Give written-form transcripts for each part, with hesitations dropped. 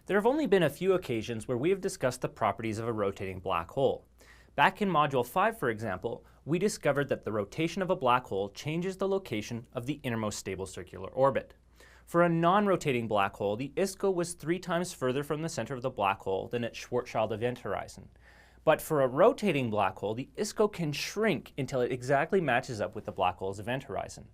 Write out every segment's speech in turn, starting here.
There have only been a few occasions where we have discussed the properties of a rotating black hole. Back in Module 5, for example, we discovered that the rotation of a black hole changes the location of the innermost stable circular orbit. For a non-rotating black hole, the ISCO was 3 times further from the center of the black hole than its Schwarzschild event horizon. But for a rotating black hole, the ISCO can shrink until it exactly matches up with the black hole's event horizon.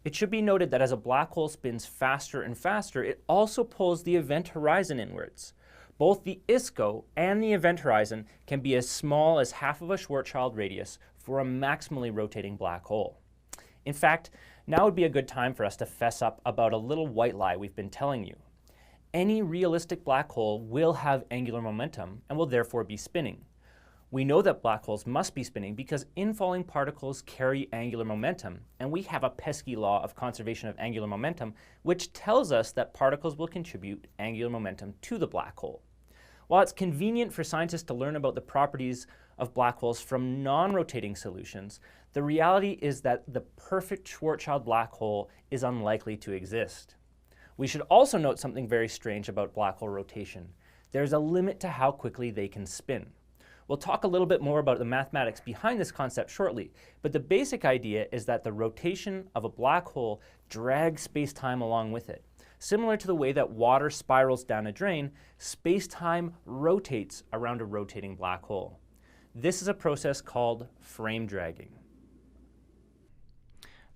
It should be noted that as a black hole spins faster and faster, it also pulls the event horizon inwards. Both the ISCO and the event horizon can be as small as half of a Schwarzschild radius for a maximally rotating black hole. In fact, now would be a good time for us to fess up about a little white lie we've been telling you. Any realistic black hole will have angular momentum and will therefore be spinning. We know that black holes must be spinning because infalling particles carry angular momentum, and we have a pesky law of conservation of angular momentum which tells us that particles will contribute angular momentum to the black hole. While it's convenient for scientists to learn about the properties of black holes from non-rotating solutions, the reality is that the perfect Schwarzschild black hole is unlikely to exist. We should also note something very strange about black hole rotation. There's a limit to how quickly they can spin. We'll talk a little bit more about the mathematics behind this concept shortly, but the basic idea is that the rotation of a black hole drags space-time along with it. Similar to the way that water spirals down a drain, space-time rotates around a rotating black hole. This is a process called frame dragging.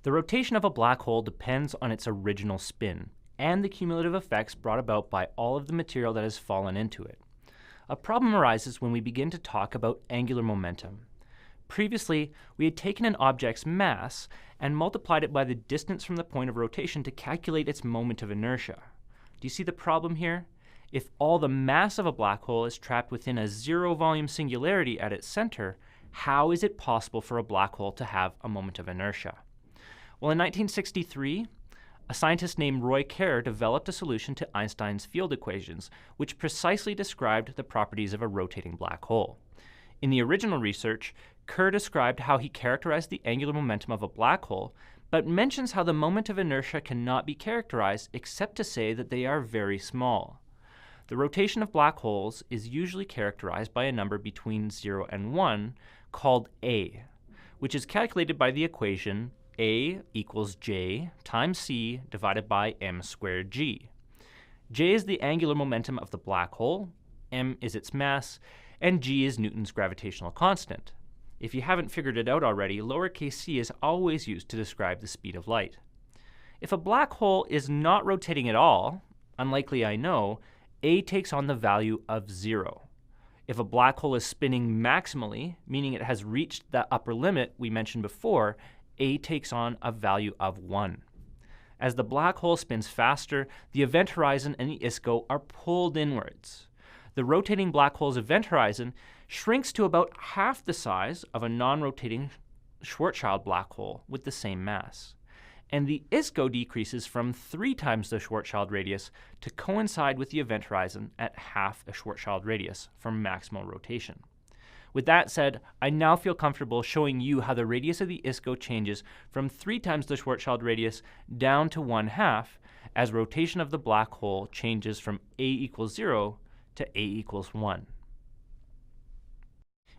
The rotation of a black hole depends on its original spin and the cumulative effects brought about by all of the material that has fallen into it. A problem arises when we begin to talk about angular momentum. Previously, we had taken an object's mass and multiplied it by the distance from the point of rotation to calculate its moment of inertia. Do you see the problem here? If all the mass of a black hole is trapped within a zero-volume singularity at its center, how is it possible for a black hole to have a moment of inertia? Well, in 1963, a scientist named Roy Kerr developed a solution to Einstein's field equations, which precisely described the properties of a rotating black hole. In the original research, Kerr described how he characterized the angular momentum of a black hole, but mentions how the moment of inertia cannot be characterized except to say that they are very small. The rotation of black holes is usually characterized by a number between 0 and 1 called A, which is calculated by the equation A equals J times C divided by m squared G. J is the angular momentum of the black hole, m is its mass, and G is Newton's gravitational constant. If you haven't figured it out already, lowercase c is always used to describe the speed of light. If a black hole is not rotating at all, unlikely I know, A takes on the value of 0. If a black hole is spinning maximally, meaning it has reached that upper limit we mentioned before, A takes on a value of 1. As the black hole spins faster, the event horizon and the ISCO are pulled inwards. The rotating black hole's event horizon shrinks to about half the size of a non-rotating Schwarzschild black hole with the same mass. And the ISCO decreases from 3 times the Schwarzschild radius to coincide with the event horizon at half a Schwarzschild radius for maximal rotation. With that said, I now feel comfortable showing you how the radius of the ISCO changes from 3 times the Schwarzschild radius down to 1/2 as rotation of the black hole changes from A equals 0 to A equals 1.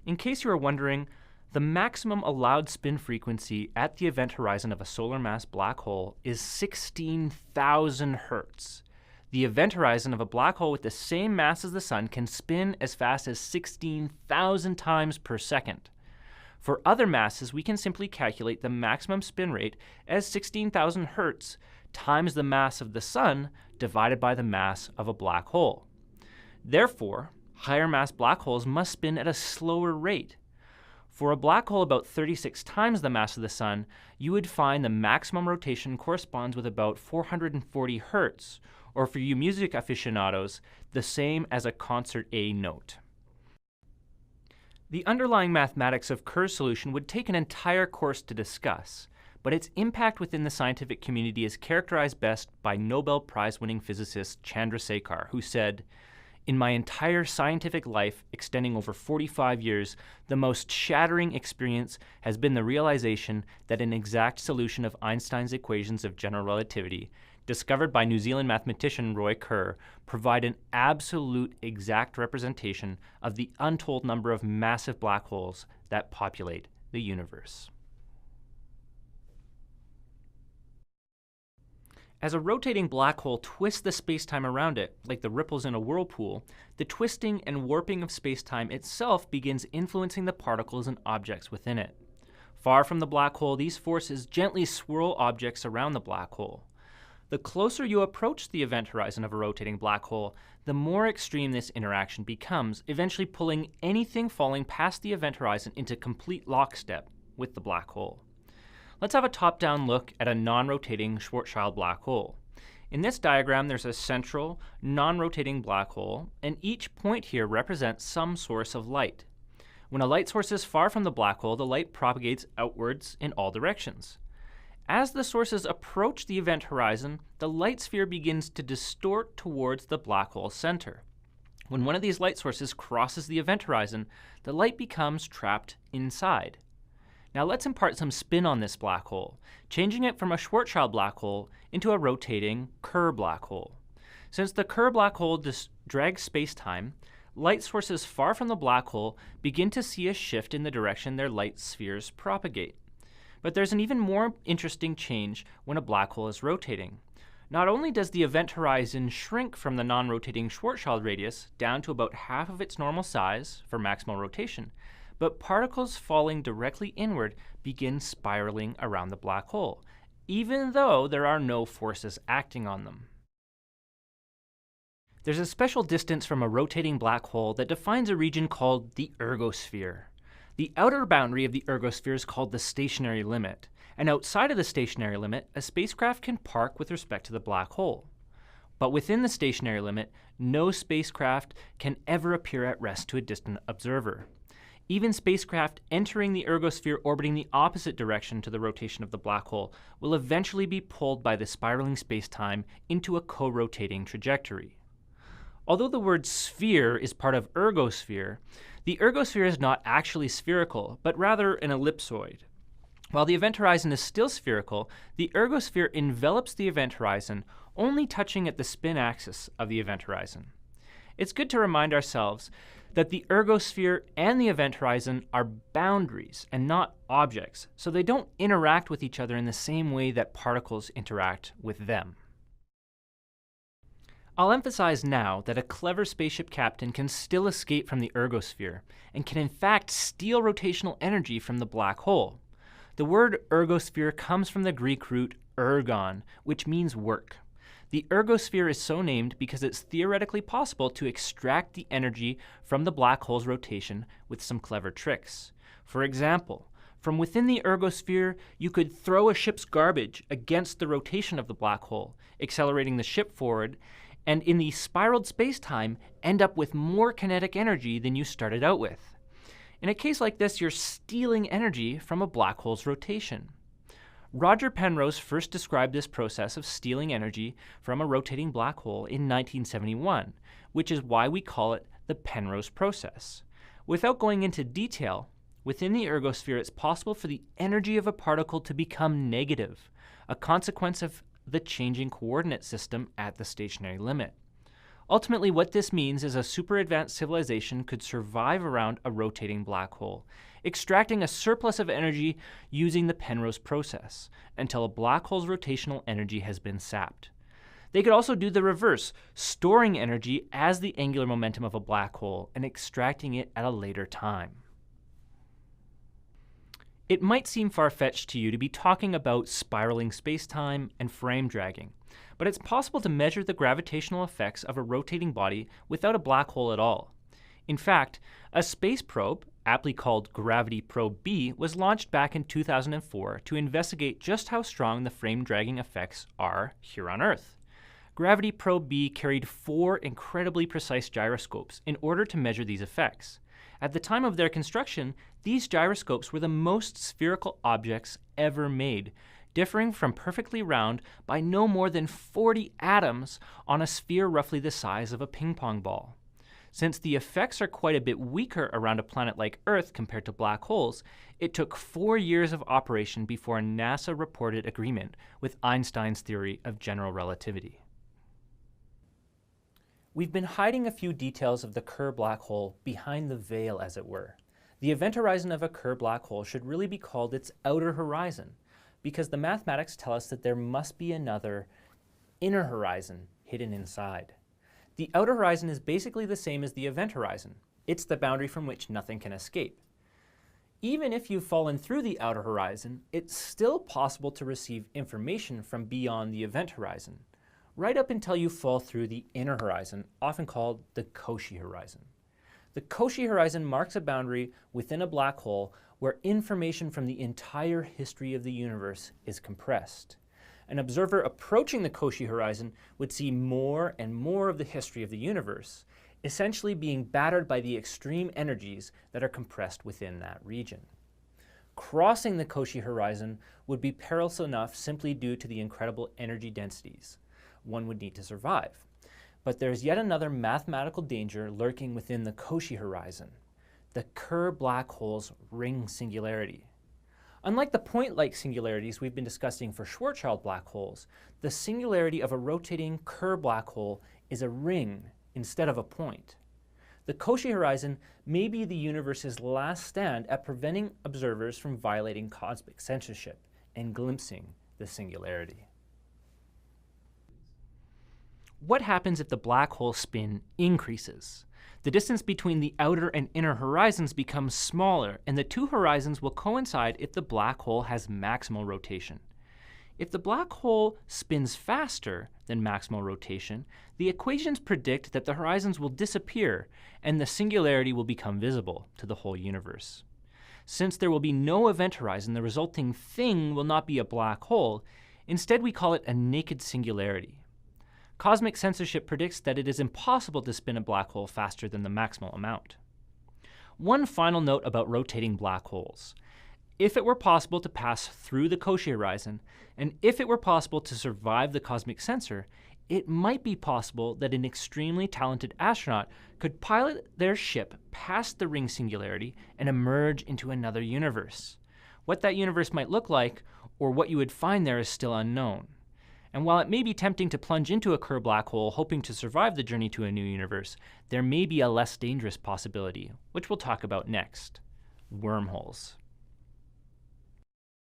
In case you are wondering, the maximum allowed spin frequency at the event horizon of a solar mass black hole is 16,000 Hertz. The event horizon of a black hole with the same mass as the Sun can spin as fast as 16,000 times per second. For other masses, we can simply calculate the maximum spin rate as 16,000 Hertz times the mass of the Sun divided by the mass of a black hole. Therefore, higher mass black holes must spin at a slower rate. For a black hole about 36 times the mass of the Sun, you would find the maximum rotation corresponds with about 440 Hertz, or for you music aficionados, the same as a concert A note. The underlying mathematics of Kerr's solution would take an entire course to discuss, but its impact within the scientific community is characterized best by Nobel Prize-winning physicist Chandrasekhar, who said, In my entire scientific life, extending over 45 years, the most shattering experience has been the realization that an exact solution of Einstein's equations of general relativity, discovered by New Zealand mathematician Roy Kerr, provide an absolute exact representation of the untold number of massive black holes that populate the universe. As a rotating black hole twists the spacetime around it, like the ripples in a whirlpool, the twisting and warping of spacetime itself begins influencing the particles and objects within it. Far from the black hole, these forces gently swirl objects around the black hole. The closer you approach the event horizon of a rotating black hole, the more extreme this interaction becomes, eventually pulling anything falling past the event horizon into complete lockstep with the black hole. Let's have a top-down look at a non-rotating Schwarzschild black hole. In this diagram, there's a central, non-rotating black hole, and each point here represents some source of light. When a light source is far from the black hole, the light propagates outwards in all directions. As the sources approach the event horizon, the light sphere begins to distort towards the black hole's center. When one of these light sources crosses the event horizon, the light becomes trapped inside. Now let's impart some spin on this black hole, changing it from a Schwarzschild black hole into a rotating Kerr black hole. Since the Kerr black hole drags spacetime, light sources far from the black hole begin to see a shift in the direction their light spheres propagate. But there's an even more interesting change when a black hole is rotating. Not only does the event horizon shrink from the non-rotating Schwarzschild radius down to about half of its normal size for maximal rotation, but particles falling directly inward begin spiraling around the black hole, even though there are no forces acting on them. There's a special distance from a rotating black hole that defines a region called the ergosphere. The outer boundary of the ergosphere is called the stationary limit, and outside of the stationary limit, a spacecraft can park with respect to the black hole. But within the stationary limit, no spacecraft can ever appear at rest to a distant observer. Even spacecraft entering the ergosphere orbiting the opposite direction to the rotation of the black hole will eventually be pulled by the spiraling spacetime into a co-rotating trajectory. Although the word sphere is part of ergosphere, the ergosphere is not actually spherical, but rather an ellipsoid. While the event horizon is still spherical, the ergosphere envelops the event horizon, only touching at the spin axis of the event horizon. It's good to remind ourselves that the ergosphere and the event horizon are boundaries and not objects, so they don't interact with each other in the same way that particles interact with them. I'll emphasize now that a clever spaceship captain can still escape from the ergosphere and can in fact steal rotational energy from the black hole. The word ergosphere comes from the Greek root ergon, which means work. The ergosphere is so named because it's theoretically possible to extract the energy from the black hole's rotation with some clever tricks. For example, from within the ergosphere, you could throw a ship's garbage against the rotation of the black hole, accelerating the ship forward, and in the spiraled spacetime, end up with more kinetic energy than you started out with. In a case like this, you're stealing energy from a black hole's rotation. Roger Penrose first described this process of stealing energy from a rotating black hole in 1971, which is why we call it the Penrose process. Without going into detail, within the ergosphere it's possible for the energy of a particle to become negative, a consequence of the changing coordinate system at the stationary limit. Ultimately, what this means is a super advanced civilization could survive around a rotating black hole, extracting a surplus of energy using the Penrose process until a black hole's rotational energy has been sapped. They could also do the reverse, storing energy as the angular momentum of a black hole and extracting it at a later time. It might seem far-fetched to you to be talking about spiraling spacetime and frame dragging, but it's possible to measure the gravitational effects of a rotating body without a black hole at all. In fact, a space probe, aptly called Gravity Probe B, was launched back in 2004 to investigate just how strong the frame dragging effects are here on Earth. Gravity Probe B carried 4 incredibly precise gyroscopes in order to measure these effects. At the time of their construction, these gyroscopes were the most spherical objects ever made, differing from perfectly round by no more than 40 atoms on a sphere roughly the size of a ping pong ball. Since the effects are quite a bit weaker around a planet like Earth compared to black holes, it took 4 years of operation before NASA reported agreement with Einstein's theory of general relativity. We've been hiding a few details of the Kerr black hole behind the veil, as it were. The event horizon of a Kerr black hole should really be called its outer horizon, because the mathematics tell us that there must be another inner horizon hidden inside. The outer horizon is basically the same as the event horizon. It's the boundary from which nothing can escape. Even if you've fallen through the outer horizon, it's still possible to receive information from beyond the event horizon, right up until you fall through the inner horizon, often called the Cauchy horizon. The Cauchy horizon marks a boundary within a black hole where information from the entire history of the universe is compressed. An observer approaching the Cauchy horizon would see more and more of the history of the universe, essentially being battered by the extreme energies that are compressed within that region. Crossing the Cauchy horizon would be perilous enough simply due to the incredible energy densities one would need to survive. But there's yet another mathematical danger lurking within the Cauchy horizon: the Kerr black hole's ring singularity. Unlike the point-like singularities we've been discussing for Schwarzschild black holes, the singularity of a rotating Kerr black hole is a ring instead of a point. The Cauchy horizon may be the universe's last stand at preventing observers from violating cosmic censorship and glimpsing the singularity. What happens if the black hole spin increases? The distance between the outer and inner horizons becomes smaller, and the two horizons will coincide if the black hole has maximal rotation. If the black hole spins faster than maximal rotation, the equations predict that the horizons will disappear and the singularity will become visible to the whole universe. Since there will be no event horizon, the resulting thing will not be a black hole. Instead, we call it a naked singularity. Cosmic censorship predicts that it is impossible to spin a black hole faster than the maximal amount. One final note about rotating black holes. If it were possible to pass through the Cauchy horizon, and if it were possible to survive the cosmic censor, it might be possible that an extremely talented astronaut could pilot their ship past the ring singularity and emerge into another universe. What that universe might look like, or what you would find there, is still unknown. And while it may be tempting to plunge into a Kerr black hole hoping to survive the journey to a new universe, there may be a less dangerous possibility, which we'll talk about next: wormholes.